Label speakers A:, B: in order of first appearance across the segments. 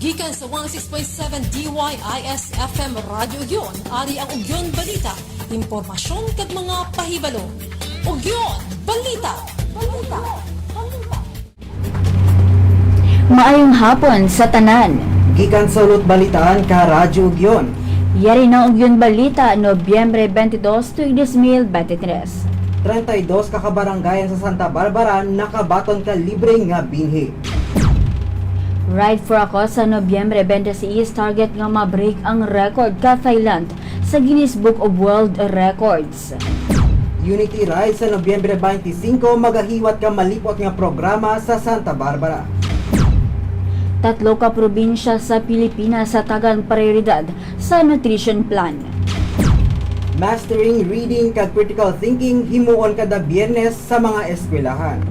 A: Gikan sa 106.7 DYIS FM Radyo Ugyon, ari ang Ugyon Balita, impormasyon kag mga pahibalo. Ugyon Balita.
B: Maayong hapon sa tanan.
C: Gikan sa ulot balitaan ka Radyo Ugyon.
B: Yari ng Ugyon Balita, Nobyembre 22, 2023.
C: 32 ka kabaranggayan sa Santa Barbara nakabaton ka libre nga binhi.
B: Ride for ako sa Nobyembre 26, target nga ma-break ang record ka Thailand sa Guinness Book of World Records.
C: Unity Ride sa Nobyembre 25 magahiwat ka malipot nga programa sa Santa Barbara.
B: 3 ka probinsya sa Pilipinas sa tagang prioridad sa nutrition plan.
C: Mastering reading kag critical thinking himuon kada Biyernes sa mga eskwelahan.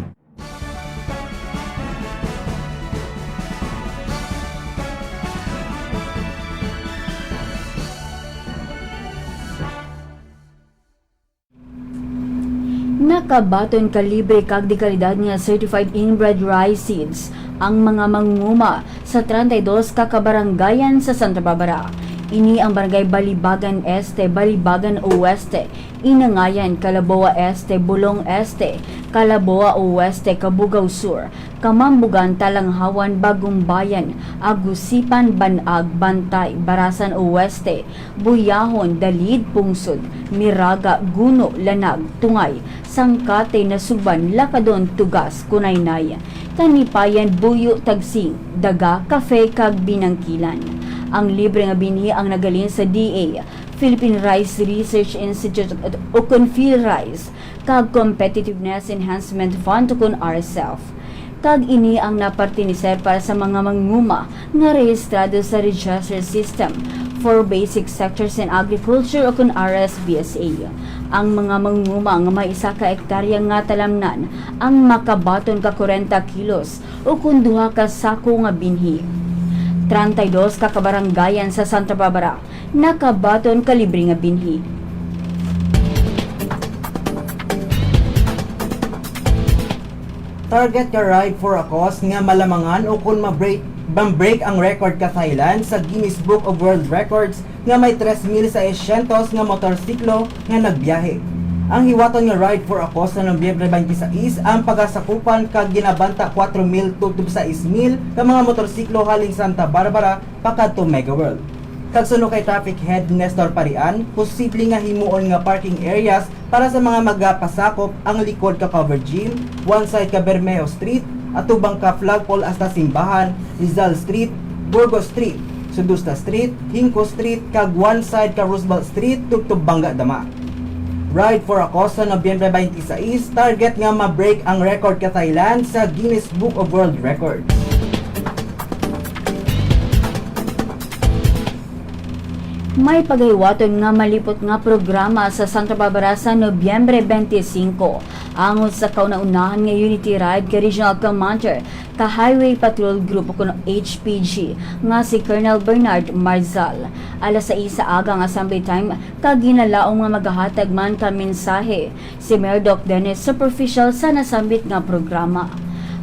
B: Nakabaton ka libre kag di kalidad nga certified inbred rice seeds ang mga mangunguma sa 32 ka kabaranggayan sa Santa Barbara. Ini ang barangay Balibagan Este, Balibagan Oeste, Inangayan, Calaboa Este, Bulong Este, Calaboa Oeste, Cabugao Sur, Kamambugan, Talanghawan, Bagong Bayan, Agusipan, Banag, Bantay, Barasan Oeste, Buyahon, Dalid, Pungsod, Miraga, Guno, Lanag, Tungay, Sangkate, Nasuban, Lakadon, Tugas, Kunaynay, Kanipayan, Buyo, Tagsing, Daga, Cafe, kag Binangkilan. Ang libre nga binhi ang nagaling sa DA, Philippine Rice Research Institute o Confil Rice, kag Competitiveness Enhancement Fund ukon RSELF. Kag ini ang napartiniser para sa mga manguma nga rehistrado sa Register System for Basic Sectors in Agriculture ukon RSBSA. Ang mga manguma nga may 1 ka hektarya nga talamnan ang makabaton ka 40 kilos ukon 2 ka sako nga binhi. 32 ka kabaranggayan sa Santa Barbara nakabaton ka libre nga binhi.
C: Target ka ride for a cause nga malamangan o kung ma-break ang record ka Thailand sa Guinness Book of World Records nga may 3,600 nga motorsiklo nga nagbiyahe. Ang hiwaton nga ride for a cause sa Nobyembre 26 ang pagasakupan kag ginabanta 4,000 tutub sa 6,000 ka mga motorsiklo haling Santa Barbara pakadto Mega World. Kag suno kay traffic head Nestor Parian, posible nga himuon nga parking areas para sa mga magapasakop ang likod ka covered gym, one side ka Bermejo Street, atubang ka flagpole hasta Simbahan, Rizal Street, Burgos Street, Sudusta Street, Hinco Street, kag one side ka Roosevelt Street, tugtub Bangga Dama. Ride for a cause sa Nobyembre 26, target nga ma-break ang record ka Thailand sa Guinness Book of World Records.
B: May paghiwaton nga malipot nga programa sa Santa Barbara sa Nobyembre 25. Angon sa kauna-unahan nga Unity Ride ka Regional Commander ka Highway Patrol Group kuno HPG nga si Colonel Bernard Marzal. Alas 6 sa agang assembly time kag ginalaong nga magahatag man ka mensahe si Mayor Doc Dennis superficial sa nasambit nga programa.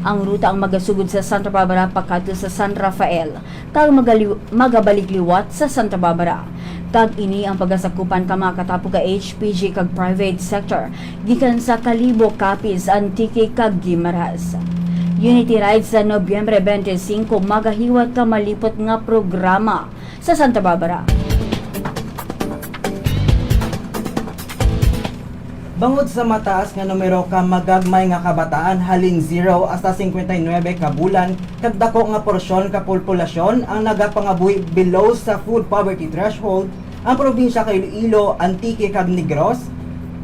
B: Ang ruta ang magasugod sa Santa Barbara pakadto sa San Rafael kag magabalik liwat sa Santa Barbara. Kag ini ang pagasakupan ka mga katapo ka HPG kag private sector gikan sa Kalibo, Capiz, Antique kag Guimaras. Unity Ride sa Nobyembre 25 magahiwat ka malipot nga programa sa Santa Barbara.
C: Bangod sa mataas nga numero ka magagmay nga kabataan halin 0 hasta 59 ka bulan, kag dako nga porsyon ka populasyon ang nagapangabuhi below sa food poverty threshold, ang probinsya kay Iloilo, Antique kag Negros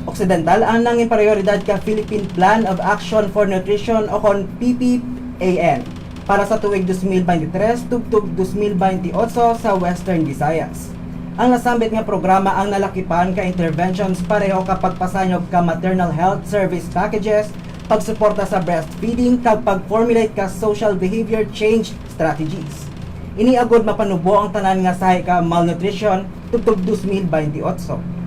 C: Occidental ang nangin prioridad ka Philippine Plan of Action for Nutrition o kon PPAN para sa tuig 2023 tubtub 2028 sa Western Visayas. Ang nasambit nga programa ang nalakipan ka interventions pareho kapag pasanyog ka maternal health service packages, pagsuporta sa breastfeeding, kag pag-formulate ka social behavior change strategies. Iniagod mapanubo ang tanan nga sahi ka malnutrition tubtub 2028.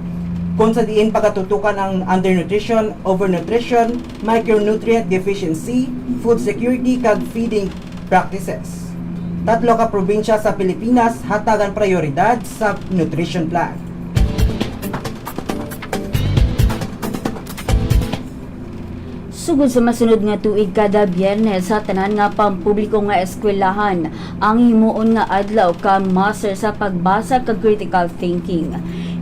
C: Kung sa diin pagatutukan ang undernutrition, overnutrition, micronutrient deficiency, food security kag feeding practices. Tatlo ka probinsya sa Pilipinas hatagan prioridad sa nutrition plan.
B: Sugod sa masunod nga tuig kada Biyernes sa tanan nga pampubliko nga eskwelahan ang himuon nga adlaw ka master sa pagbasa kag critical thinking.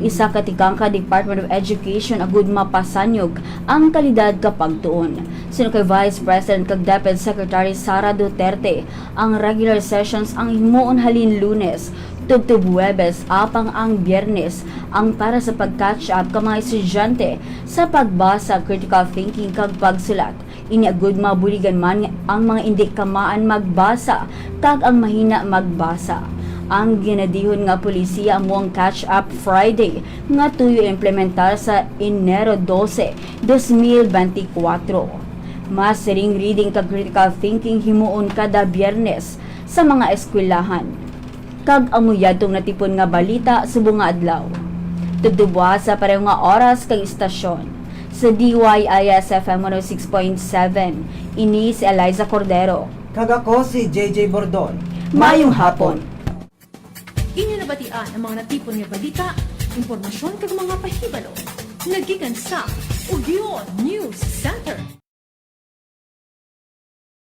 B: Isa ka tikang ka Department of Education agud mapasanyog ang kalidad kapag tuon. Sino kay Vice President kag Deputy Secretary Sara Duterte, ang regular sessions ang himuon halin Lunes, tubtub Huwebes apang ang Biyernes ang para sa pag-catch up ka mga estudyante sa pagbasa, critical thinking kag pagsulat. Iniagud mabuligan man ang mga hindi kamaan magbasa kag ang mahina magbasa. Ang ginadihon nga polisiya ang catch up Friday nga tuyo implementar sa Enero 12, 2024. Mas ring reading kag critical thinking himuon kada Biyernes sa mga eskwelahan. Kag amuyadtong natipon nga balita subong nga adlaw. Tudubwa sa pareho nga oras kag istasyon. Sa DYIS FM 106.7, ini si Eliza Cordero.
C: Kag ako si JJ Bordon.
B: Mayong hapon.
A: Ininabatian ang mga natipon nga balita, impormasyon kag mga pahibalo. Nagikan sa Ugyon News Center.